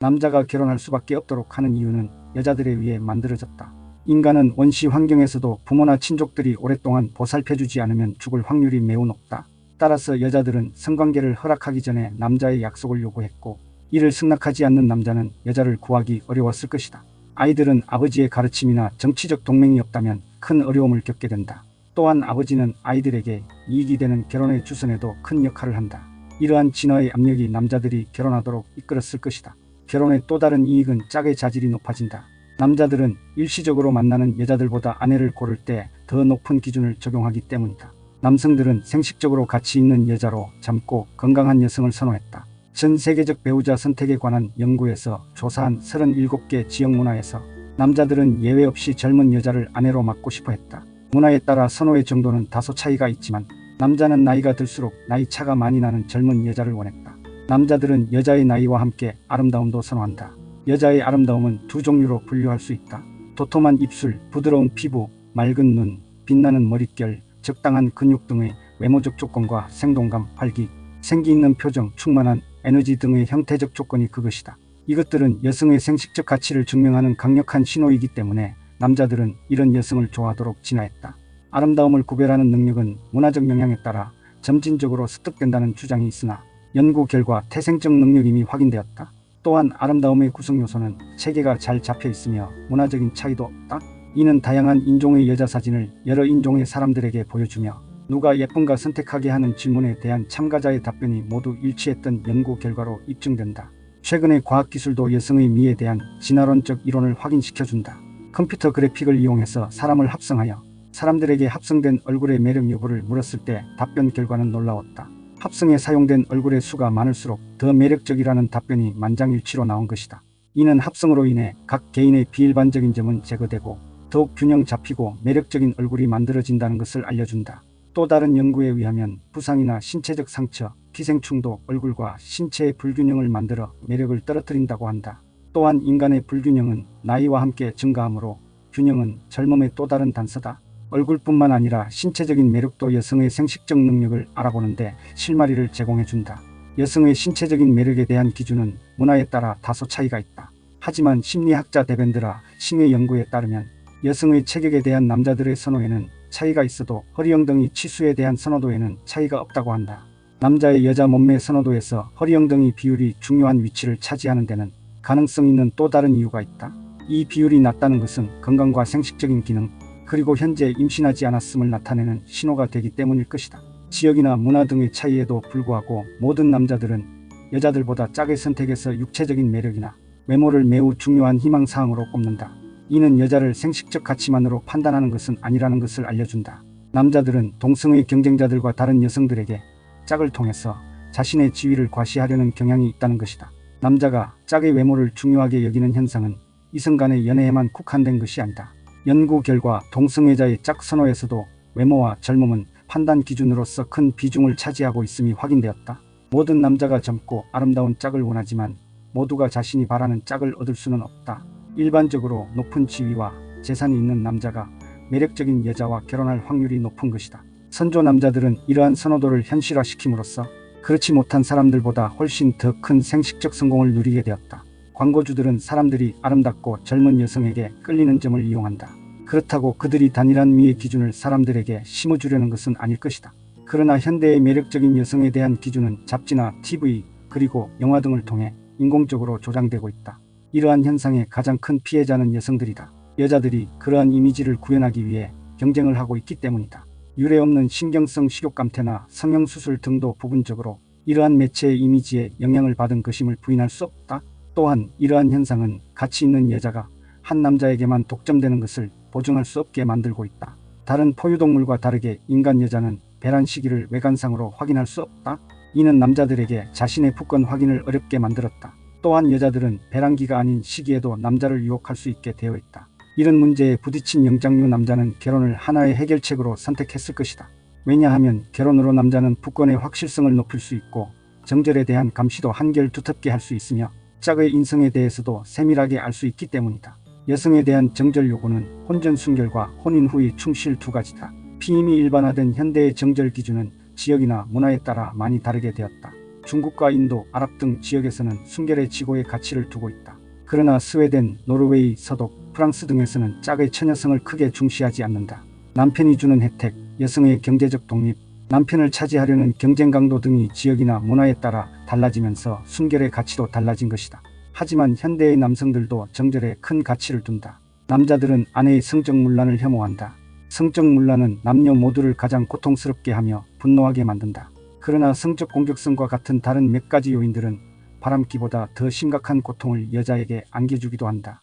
남자가 결혼할 수밖에 없도록 하는 이유는 여자들에 의해 만들어졌다. 인간은 원시 환경에서도 부모나 친족들이 오랫동안 보살펴주지 않으면 죽을 확률이 매우 높다. 따라서 여자들은 성관계를 허락하기 전에 남자의 약속을 요구했고, 이를 승낙하지 않는 남자는 여자를 구하기 어려웠을 것이다. 아이들은 아버지의 가르침이나 정치적 동맹이 없다면 큰 어려움을 겪게 된다. 또한 아버지는 아이들에게 이익이 되는 결혼의 주선에도 큰 역할을 한다. 이러한 진화의 압력이 남자들이 결혼하도록 이끌었을 것이다. 결혼의 또 다른 이익은 짝의 자질이 높아진다. 남자들은 일시적으로 만나는 여자들보다 아내를 고를 때 더 높은 기준을 적용하기 때문이다. 남성들은 생식적으로 가치 있는 여자로 젊고 건강한 여성을 선호했다. 전 세계적 배우자 선택에 관한 연구에서 조사한 37개 지역 문화에서 남자들은 예외 없이 젊은 여자를 아내로 맡고 싶어 했다. 문화에 따라 선호의 정도는 다소 차이가 있지만 남자는 나이가 들수록 나이 차가 많이 나는 젊은 여자를 원했다. 남자들은 여자의 나이와 함께 아름다움도 선호한다. 여자의 아름다움은 두 종류로 분류할 수 있다. 도톰한 입술, 부드러운 피부, 맑은 눈, 빛나는 머릿결, 적당한 근육 등의 외모적 조건과 생동감, 활기, 생기 있는 표정, 충만한 에너지 등의 형태적 조건이 그것이다. 이것들은 여성의 생식적 가치를 증명하는 강력한 신호이기 때문에 남자들은 이런 여성을 좋아하도록 진화했다. 아름다움을 구별하는 능력은 문화적 영향에 따라 점진적으로 습득된다는 주장이 있으나 연구 결과 태생적 능력이 이미 확인되었다. 또한 아름다움의 구성 요소는 체계가 잘 잡혀 있으며 문화적인 차이도 없다. 이는 다양한 인종의 여자 사진을 여러 인종의 사람들에게 보여주며 누가 예쁜가 선택하게 하는 질문에 대한 참가자의 답변이 모두 일치했던 연구 결과로 입증된다. 최근의 과학기술도 여성의 미에 대한 진화론적 이론을 확인시켜준다. 컴퓨터 그래픽을 이용해서 사람을 합성하여 사람들에게 합성된 얼굴의 매력 여부를 물었을 때 답변 결과는 놀라웠다. 합성에 사용된 얼굴의 수가 많을수록 더 매력적이라는 답변이 만장일치로 나온 것이다. 이는 합성으로 인해 각 개인의 비일반적인 점은 제거되고 더욱 균형 잡히고 매력적인 얼굴이 만들어진다는 것을 알려준다. 또 다른 연구에 의하면 부상이나 신체적 상처, 기생충도 얼굴과 신체의 불균형을 만들어 매력을 떨어뜨린다고 한다. 또한 인간의 불균형은 나이와 함께 증가하므로 균형은 젊음의 또 다른 단서다. 얼굴뿐만 아니라 신체적인 매력도 여성의 생식적 능력을 알아보는데 실마리를 제공해준다. 여성의 신체적인 매력에 대한 기준은 문화에 따라 다소 차이가 있다. 하지만 심리학자 데벤드라 싱의 연구에 따르면 여성의 체격에 대한 남자들의 선호에는 차이가 있어도 허리엉덩이 치수에 대한 선호도에는 차이가 없다고 한다. 남자의 여자 몸매 선호도에서 허리엉덩이 비율이 중요한 위치를 차지하는 데는 가능성 있는 또 다른 이유가 있다. 이 비율이 낮다는 것은 건강과 생식적인 기능, 그리고 현재 임신하지 않았음을 나타내는 신호가 되기 때문일 것이다. 지역이나 문화 등의 차이에도 불구하고 모든 남자들은 여자들보다 짝의 선택에서 육체적인 매력이나 외모를 매우 중요한 희망사항으로 꼽는다. 이는 여자를 생식적 가치만으로 판단하는 것은 아니라는 것을 알려준다. 남자들은 동성의 경쟁자들과 다른 여성들에게 짝을 통해서 자신의 지위를 과시하려는 경향이 있다는 것이다. 남자가 짝의 외모를 중요하게 여기는 현상은 이성 간의 연애에만 국한된 것이 아니다. 연구 결과 동성애자의 짝 선호에서도 외모와 젊음은 판단 기준으로서 큰 비중을 차지하고 있음이 확인되었다. 모든 남자가 젊고 아름다운 짝을 원하지만 모두가 자신이 바라는 짝을 얻을 수는 없다. 일반적으로 높은 지위와 재산이 있는 남자가 매력적인 여자와 결혼할 확률이 높은 것이다. 선조 남자들은 이러한 선호도를 현실화시킴으로써 그렇지 못한 사람들보다 훨씬 더 큰 생식적 성공을 누리게 되었다. 광고주들은 사람들이 아름답고 젊은 여성에게 끌리는 점을 이용한다. 그렇다고 그들이 단일한 미의 기준을 사람들에게 심어주려는 것은 아닐 것이다. 그러나 현대의 매력적인 여성에 대한 기준은 잡지나 TV 그리고 영화 등을 통해 인공적으로 조장되고 있다. 이러한 현상의 가장 큰 피해자는 여성들이다. 여자들이 그러한 이미지를 구현하기 위해 경쟁을 하고 있기 때문이다. 유례없는 신경성 식욕감퇴나 성형수술 등도 부분적으로 이러한 매체의 이미지에 영향을 받은 것임을 부인할 수 없다. 또한 이러한 현상은 가치 있는 여자가 한 남자에게만 독점되는 것을 보증할 수 없게 만들고 있다. 다른 포유동물과 다르게 인간 여자는 배란 시기를 외관상으로 확인할 수 없다. 이는 남자들에게 자신의 부권 확인을 어렵게 만들었다. 또한 여자들은 배란기가 아닌 시기에도 남자를 유혹할 수 있게 되어 있다. 이런 문제에 부딪힌 영장류 남자는 결혼을 하나의 해결책으로 선택했을 것이다. 왜냐하면 결혼으로 남자는 부권의 확실성을 높일 수 있고 정절에 대한 감시도 한결 두텁게 할 수 있으며 짝의 인성에 대해서도 세밀하게 알 수 있기 때문이다. 여성에 대한 정절 요구는 혼전 순결과 혼인 후의 충실 두 가지다. 피임이 일반화된 현대의 정절 기준은 지역이나 문화에 따라 많이 다르게 되었다. 중국과 인도, 아랍 등 지역에서는 순결의 지고의 가치를 두고 있다. 그러나 스웨덴, 노르웨이, 서독, 프랑스 등에서는 짝의 처녀성을 크게 중시하지 않는다. 남편이 주는 혜택, 여성의 경제적 독립, 남편을 차지하려는 경쟁 강도 등이 지역이나 문화에 따라 달라지면서 순결의 가치도 달라진 것이다. 하지만 현대의 남성들도 정절에 큰 가치를 둔다. 남자들은 아내의 성적 문란을 혐오한다. 성적 문란은 남녀 모두를 가장 고통스럽게 하며 분노하게 만든다. 그러나 성적 공격성과 같은 다른 몇 가지 요인들은 바람기보다 더 심각한 고통을 여자에게 안겨주기도 한다.